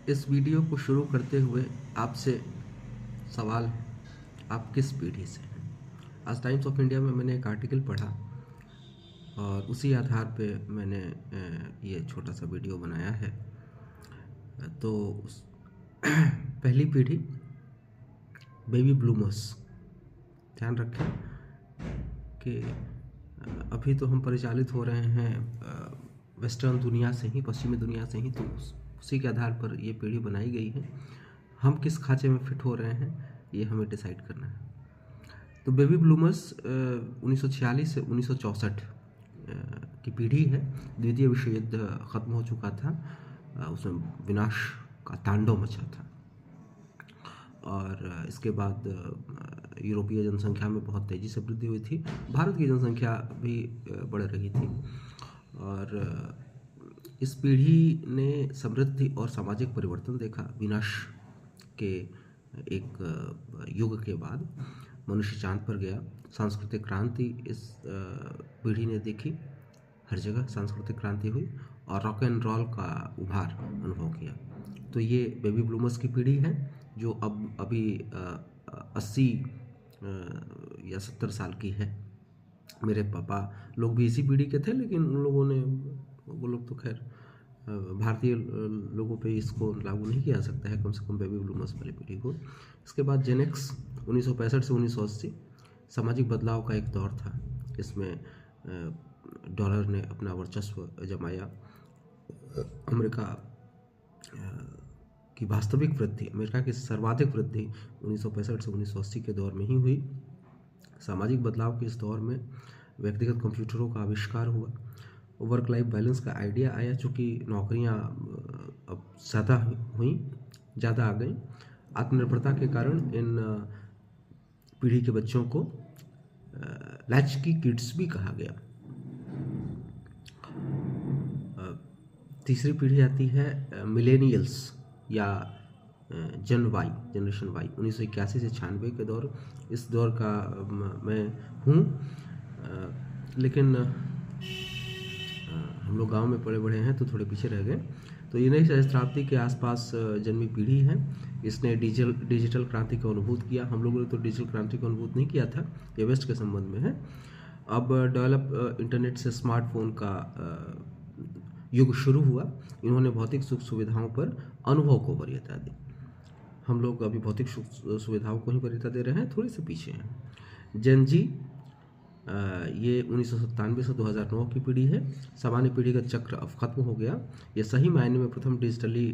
इस वीडियो को शुरू करते हुए आपसे सवाल है, आप किस पीढ़ी से हैं? आज टाइम्स ऑफ इंडिया में मैंने एक आर्टिकल पढ़ा और उसी आधार पे मैंने ये छोटा सा वीडियो बनाया है। तो पहली पीढ़ी बेबी ब्लूमर्स। ध्यान रखें कि अभी तो हम परिचालित हो रहे हैं वेस्टर्न दुनिया से ही, पश्चिमी दुनिया से ही, तो उसी के आधार पर ये पीढ़ी बनाई गई है। हम किस खांचे में फिट हो रहे हैं ये हमें डिसाइड करना है। तो बेबी ब्लूमर्स 1946 से 1964 की पीढ़ी है। द्वितीय विश्व युद्ध ख़त्म हो चुका था, उसमें विनाश का तांडव मचा था और इसके बाद यूरोपीय जनसंख्या में बहुत तेज़ी से वृद्धि हुई थी। भारत की जनसंख्या भी बढ़ रही थी और इस पीढ़ी ने समृद्धि और सामाजिक परिवर्तन देखा। विनाश के एक युग के बाद मनुष्य चांद पर गया। सांस्कृतिक क्रांति इस पीढ़ी ने देखी, हर जगह सांस्कृतिक क्रांति हुई और रॉक एंड रोल का उभार अनुभव किया। तो ये बेबी ब्लूमर्स की पीढ़ी है जो अब अभी 80 या 70 साल की है। मेरे पापा लोग भी इसी पीढ़ी के थे, लेकिन उन लोगों ने, वो लोग तो खैर भारतीय लोगों पे इसको लागू नहीं किया जा सकता है, कम से कम बेबी ब्लूमर्स वाली पीढ़ी को। इसके बाद जेन एक्स 1965 से 1980 सामाजिक बदलाव का एक दौर था। इसमें डॉलर ने अपना वर्चस्व जमाया। अमेरिका की वास्तविक वृद्धि, अमेरिका की सर्वाधिक वृद्धि 1965 से 1980 के दौर में ही हुई। सामाजिक बदलाव के इस दौर में व्यक्तिगत कंप्यूटरों का आविष्कार हुआ, वर्क लाइफ बैलेंस का आइडिया आया। चूँकि नौकरियां अब ज़्यादा आ गई, आत्मनिर्भरता के कारण इन पीढ़ी के बच्चों को लैचकी किड्स भी कहा गया। तीसरी पीढ़ी आती है मिलेनियल्स या जनरेशन वाई, 1981 से 96 के दौर। इस दौर का मैं हूँ, लेकिन हम लोग गांव में पले बढ़े हैं तो थोड़े पीछे रह गए। तो ये नई सहस्त्राब्दी के आसपास जन्मी पीढ़ी है। इसने डिजिटल क्रांति का अनुभूत किया। हम लोगों ने तो डिजिटल क्रांति का अनुभूत नहीं किया था, ये वेस्ट के संबंध में है। अब डेवलप इंटरनेट से स्मार्टफोन का युग शुरू हुआ। इन्होंने भौतिक सुख सुविधाओं पर अनुभव को वरीयता दी। हम लोग अभी भौतिक सुख सुविधाओं को ही वरीयता दे रहे हैं, थोड़ी से पीछे हैं। जेन जी ये 1997 से 2009 की पीढ़ी है। सामान्य पीढ़ी का चक्र अब खत्म हो गया। ये सही मायने में प्रथम डिजिटली